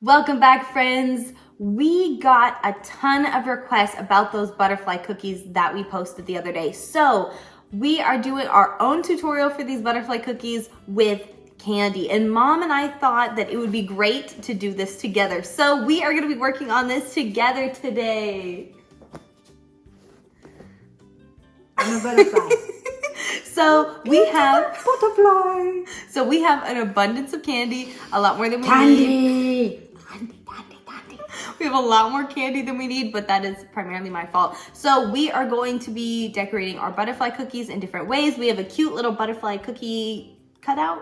Welcome back, friends. We got a ton of requests about those butterfly cookies that we posted the other day. So we are doing our own tutorial for these butterfly cookies with candy. And Mom and I thought that it would be great to do this together. So we are going to be working on this together today. I'm a butterfly. So we have butterfly. So we have an abundance of candy, a lot more than we need. Candy. We have a lot more candy than we need, but that is primarily my fault. So we are going to be decorating our butterfly cookies in different ways. We have a cute little butterfly cookie cutter.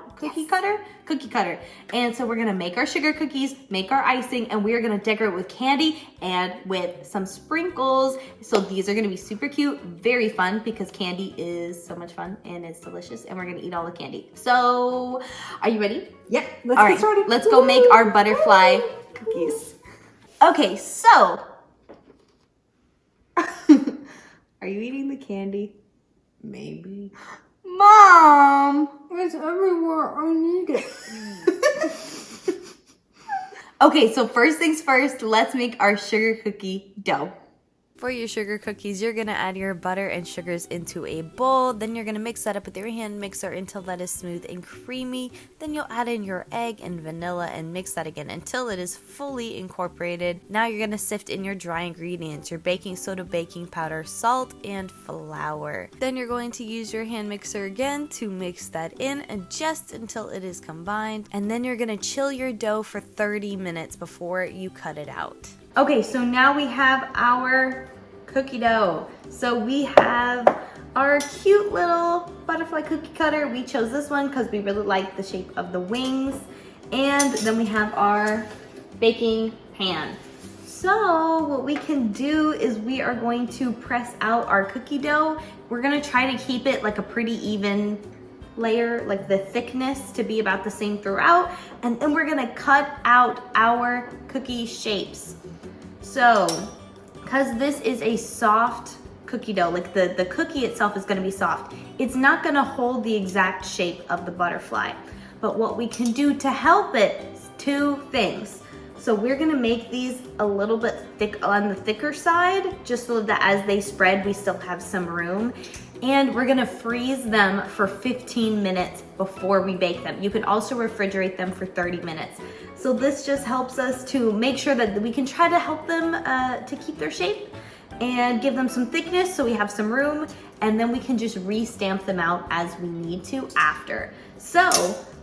And so we're gonna make our sugar cookies, make our icing, and we're gonna decorate with candy and with some sprinkles. So these are gonna be super cute, very fun, because candy is so much fun and it's delicious, and we're gonna eat all the candy. So are you ready? Yep, let's get started. Let's go make our butterfly cookies. Okay, so are you eating the candy? Maybe. Mom! It's everywhere. I need it. Okay, so first things first, let's make our sugar cookie dough. For your sugar cookies, you're gonna add your butter and sugars into a bowl. Then you're gonna mix that up with your hand mixer until that is smooth and creamy. Then you'll add in your egg and vanilla and mix that again until it is fully incorporated. Now you're gonna sift in your dry ingredients, your baking soda, baking powder, salt, and flour. Then you're going to use your hand mixer again to mix that in and just until it is combined. And then you're gonna chill your dough for 30 minutes before you cut it out. Okay, so now we have our cookie dough. So we have our cute little butterfly cookie cutter. We chose this one because we really like the shape of the wings. And then we have our baking pan. So what we can do is we are going to press out our cookie dough. We're gonna try to keep it like a pretty even layer, like the thickness to be about the same throughout. And then we're gonna cut out our cookie shapes. So, because this is a soft cookie dough, like the cookie itself is gonna be soft, it's not gonna hold the exact shape of the butterfly. But what we can do to help it is two things. So we're gonna make these a little bit thick on the thicker side, just so that as they spread, we still have some room. And we're gonna freeze them for 15 minutes before we bake them. You can also refrigerate them for 30 minutes. So this just helps us to make sure that we can try to help them to keep their shape and give them some thickness so we have some room, and then we can just re-stamp them out as we need to after. So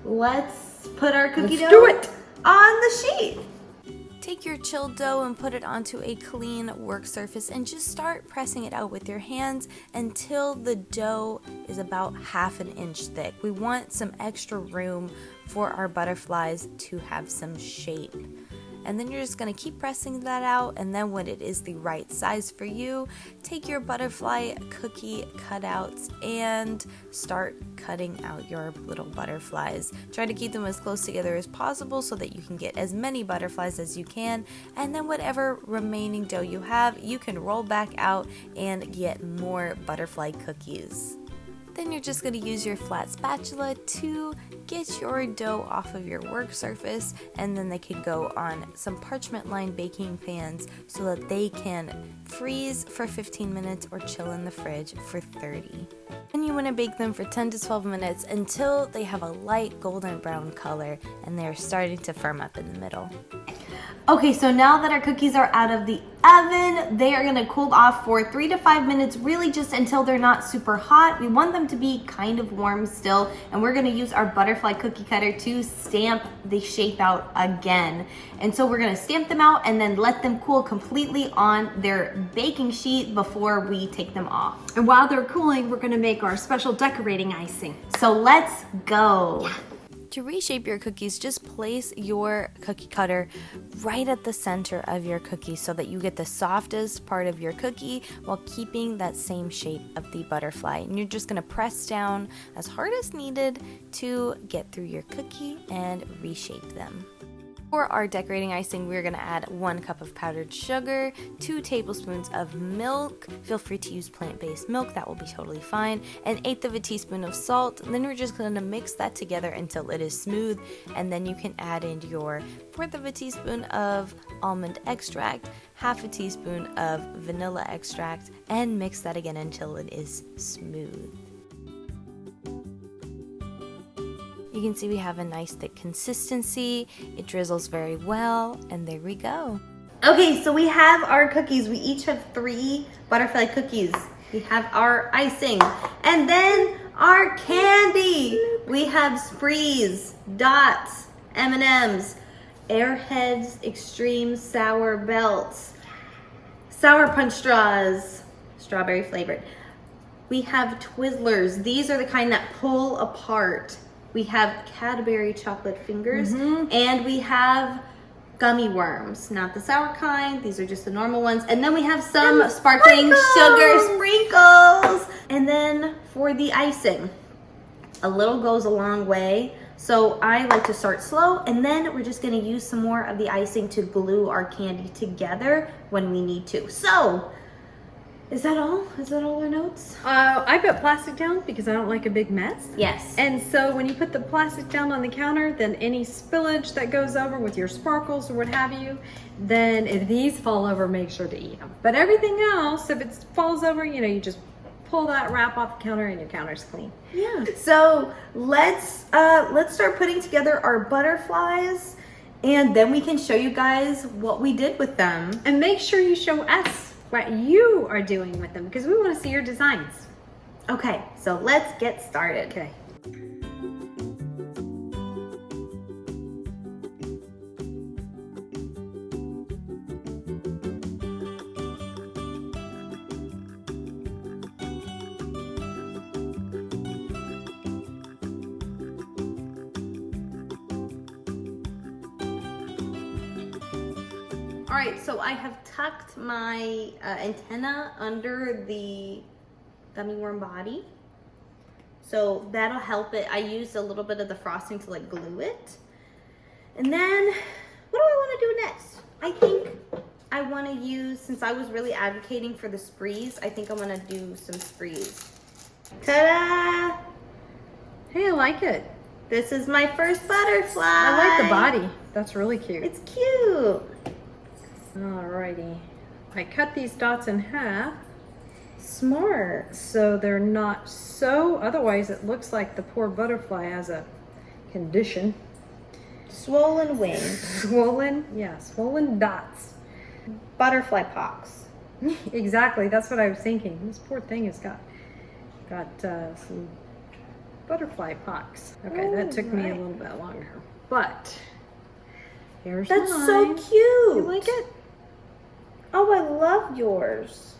let's put our cookie dough on the sheet. Take your chilled dough and put it onto a clean work surface and just start pressing it out with your hands until the dough is about ½ an inch thick. We want some extra room for our butterflies to have some shape. And then you're just going to keep pressing that out, and then when it is the right size for you, take your butterfly cookie cutouts and start cutting out your little butterflies. Try to keep them as close together as possible so that you can get as many butterflies as you can, and then whatever remaining dough you have, you can roll back out and get more butterfly cookies. Then you're just going to use your flat spatula to get your dough off of your work surface, and then they can go on some parchment lined baking pans so that they can freeze for 15 minutes or chill in the fridge for 30. Then you want to bake them for 10 to 12 minutes until they have a light golden brown color and they're starting to firm up in the middle. Okay, so now that our cookies are out of the oven, they are gonna cool off for 3 to 5 minutes, really just until they're not super hot. We want them to be kind of warm still, and we're gonna use our butterfly cookie cutter to stamp the shape out again. And so we're gonna stamp them out and then let them cool completely on their baking sheet before we take them off. And while they're cooling, we're gonna make our special decorating icing. So let's go. To reshape your cookies, just place your cookie cutter right at the center of your cookie so that you get the softest part of your cookie while keeping that same shape of the butterfly. And you're just going to press down as hard as needed to get through your cookie and reshape them. For our decorating icing, we're gonna add 1 cup of powdered sugar, 2 tablespoons of milk. Feel free to use plant-based milk, that will be totally fine. 1/8 of a teaspoon of salt. And then we're just gonna mix that together until it is smooth. And then you can add in your 1/4 of a teaspoon of almond extract, 1/2 a teaspoon of vanilla extract, and mix that again until it is smooth. You can see we have a nice thick consistency. It drizzles very well, and there we go. Okay, so we have our cookies. We each have 3 butterfly cookies. We have our icing, and then our candy. We have sprees, dots, M&Ms, Airheads Extreme Sour Belts, Sour Punch Straws, strawberry flavored. We have Twizzlers. These are the kind that pull apart. We have Cadbury chocolate fingers, and we have gummy worms. Not the sour kind, these are just the normal ones. And then we have some sparkling sugar sprinkles. And then for the icing, a little goes a long way. So I like to start slow, and then we're just gonna use some more of the icing to glue our candy together when we need to. So, is that all? Is that all our notes? I put plastic down because I don't like a big mess. Yes. And so when you put the plastic down on the counter, then any spillage that goes over with your sparkles or what have you, then if these fall over, make sure to eat them. But everything else, if it falls over, you know, you just pull that wrap off the counter and your counter's clean. Yeah. So let's start putting together our butterflies, and then we can show you guys what we did with them. And make sure you show us what you are doing with them because we want to see your designs. Okay, so let's get started. Okay. All right, so I have tucked my antenna under the gummy worm body. So that'll help it. I used a little bit of the frosting to like glue it. And then, what do I want to do next? I think I want to use, since I was really advocating for the sprees, I think I'm going to do some sprees. Ta-da! Hey, I like it. This is my first butterfly. I like the body. That's really cute. It's cute. Alrighty. I cut these dots in half. Smart. So they're not so, otherwise it looks like the poor butterfly has a condition. Swollen wings. Swollen, yeah, swollen dots. Butterfly pox. Exactly, that's what I was thinking. This poor thing has got some butterfly pox. Okay, that took me a little bit longer, but here's That's mine. so cute. You like it? Oh, I love yours.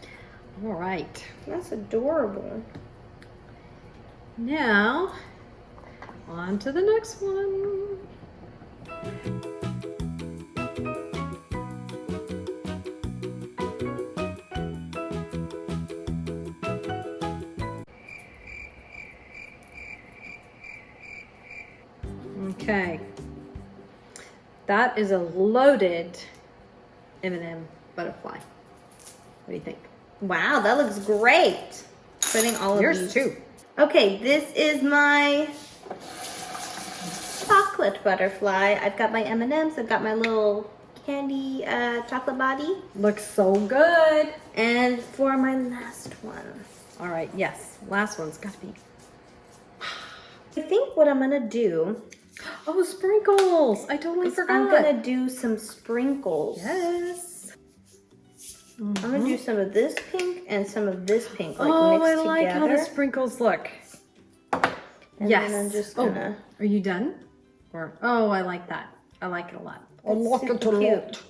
All right. That's adorable. Now, on to the next one. Okay. That is a loaded M&M butterfly. What do you think? Wow, that looks great. Putting all of Yours these. too. Okay, this is my chocolate butterfly. I've got my M&Ms. I've got my little candy chocolate body. Looks so good. And for my last one, All right, yes. Last one's got to be. I think what I'm gonna do Oh, sprinkles. I totally is forgot. I'm gonna do some sprinkles. Yes. I'm gonna do some of this pink and some of this pink, like Oh, mixed I like together. how the sprinkles look. And Yes. then I'm just gonna. Oh, are you done? Or I like that. I like it a lot. I like super it a lot. cute.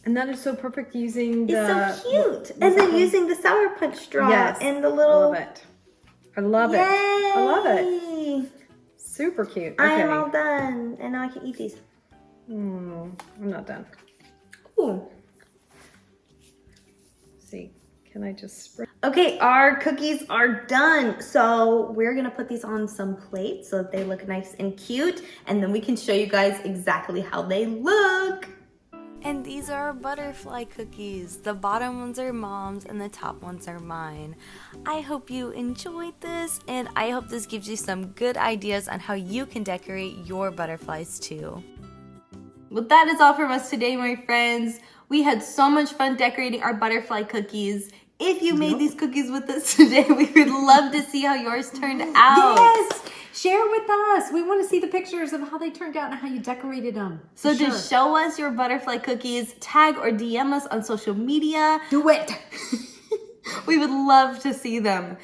And that is so perfect using the. It's so cute. And then using the Sour Punch straw Yes. and the little. I love it. I love it. I love it. Super cute. I Okay. am all done, and now I can eat these. I'm not done. Ooh. See, Can I just spray? Okay, our cookies are done. So we're gonna put these on some plates so that they look nice and cute. And then we can show you guys exactly how they look. And these are our butterfly cookies. The bottom ones are Mom's and the top ones are mine. I hope you enjoyed this, and I hope this gives you some good ideas on how you can decorate your butterflies too. Well, that is all from us today, my friends. We had so much fun decorating our butterfly cookies. If you made these cookies with us today, we would love to see how yours turned out. Yes! Share with us. We want to see the pictures of how they turned out and how you decorated them. So just show us your butterfly cookies, tag or DM us on social media. Do it. We would love to see them.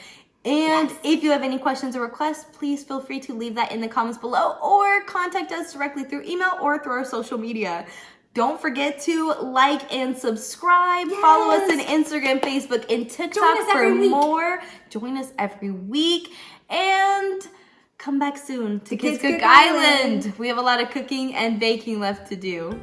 And if you have any questions or requests, please feel free to leave that in the comments below or contact us directly through email or through our social media. Don't forget to like and subscribe. Yes. Follow us on Instagram, Facebook, and TikTok for more. Join us every week. And come back soon to Kids Cook Island. We have a lot of cooking and baking left to do.